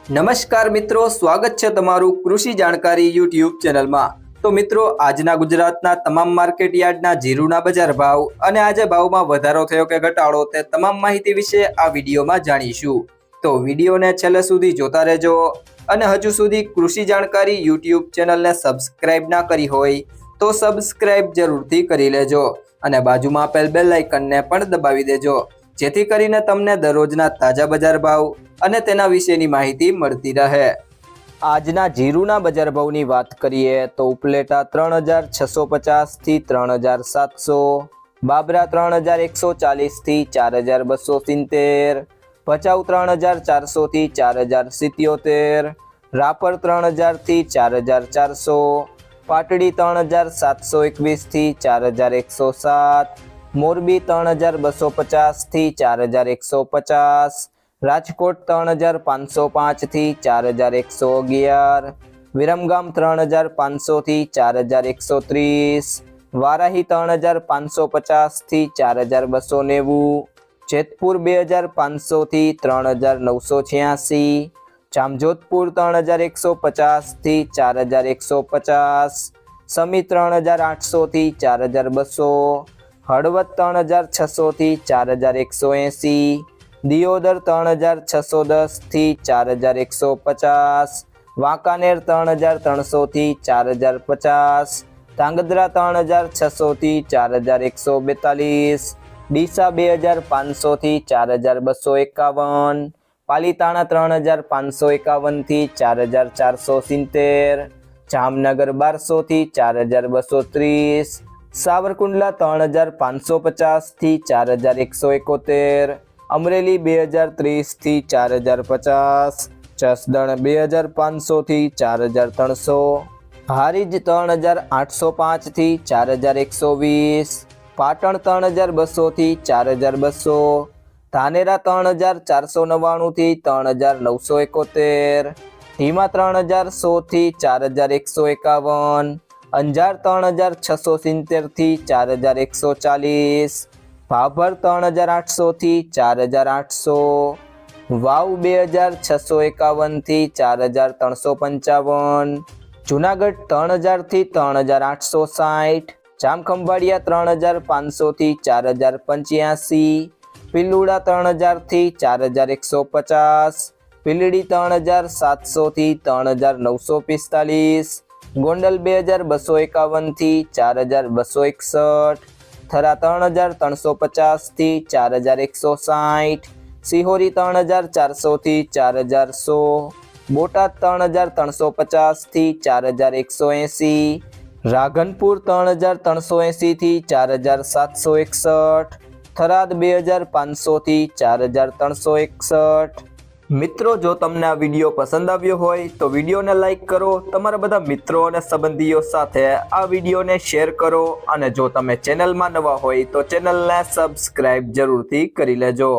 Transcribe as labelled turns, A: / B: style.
A: નમસ્કાર મિત્રો, સ્વાગત છે તમારું કૃષિ જાણકારી યુટ્યુબ ચેનલમાં। તો મિત્રો, આજના ગુજરાતના તમામ માર્કેટ યાર્ડના જીરુના બજાર ભાવ અને આજે ભાવમાં વધારો થયો કે ઘટાડો તે તમામ માહિતી વિશે આ વિડીયોમાં જાણીશું। તો વિડીયોને છેલ્લે સુધી જોતા રહેજો અને હજુ સુધી કૃષિ જાણકારી યુટ્યુબ ચેનલને સબસ્ક્રાઇબ ના કરી હોય તો સબસ્ક્રાઇબ જરૂરથી કરી લેજો અને બાજુમાં આપેલ બેલ આઇકનને પણ દબાવી દેજો, જેથી કરીને તમને દરરોજના તાજા બજાર ભાવ અને તેના વિશેની માહિતી મળતી રહે। આજના જીરુના બજાર ભાવની વાત કરીએ તો ઉપલેટા 3650 થી 3700, બાબરા 3140 થી 4270, ભચાઉ 3400 થી 4077, રાપર 3000 થી 4400, પાટડી 3721 થી 4107, મોરબી 3250 થી 4150, રાજકોટ 3505 થી 4111, વિરમગામ 3500 થી 4130, વારાહી 3550 થી 4290, જેતપુર 2500 થી 3986, જામજોધપુર 3150 થી 4150, સમી 3800 થી 4200, હળવદ 3600 થી 4180, દિયોદર 3610 થી 4150, વાંકાનેર 3300 થી 4050, ધાંગધ્રા 3600 થી 4142, ડીસા 2500 થી 4251, પાલીતાણા 3551 થી 4470, જામનગર 1200 થી 4230, સાવરકુંડલા 3550 થી 4171, અમરેલી 2030 થી 4050, જસદણ 2500 થી 4300, હારીજ 3805 થી 4120, પાટણ 3200 થી 4200, ધાનેરા 3499 થી 3971, ધીમા 3100 થી 4151, અંજાર 3670 થી 4140, ભાભર 3800 થી 4800, વાવ 2651 થી 4355, જુનાગઢ 3000 થી 3860, જામખંભાળિયા 3500 થી 4085, પિલુડા 3000 થી 4150, પીલડી 3700 થી 3945, ગોંડલ 2251 થી 4261, થરા 3350 થી 4160, સિહોરી 3400 થી 4100, બોટાદ 3350 થી 4180, રાધનપુર 3380 થી 4761, થરાદ 2500 થી 4361। મિત્રો, જો તમને આ વિડીયો પસંદ આવ્યો હોય તો વિડીયોને લાઈક કરો, તમારા બધા મિત્રો અને સંબંધીઓ સાથે આ વિડીયોને શેર કરો અને જો તમે ચેનલમાં નવા હોય તો ચેનલને સબસ્ક્રાઇબ જરૂરથી કરી લેજો।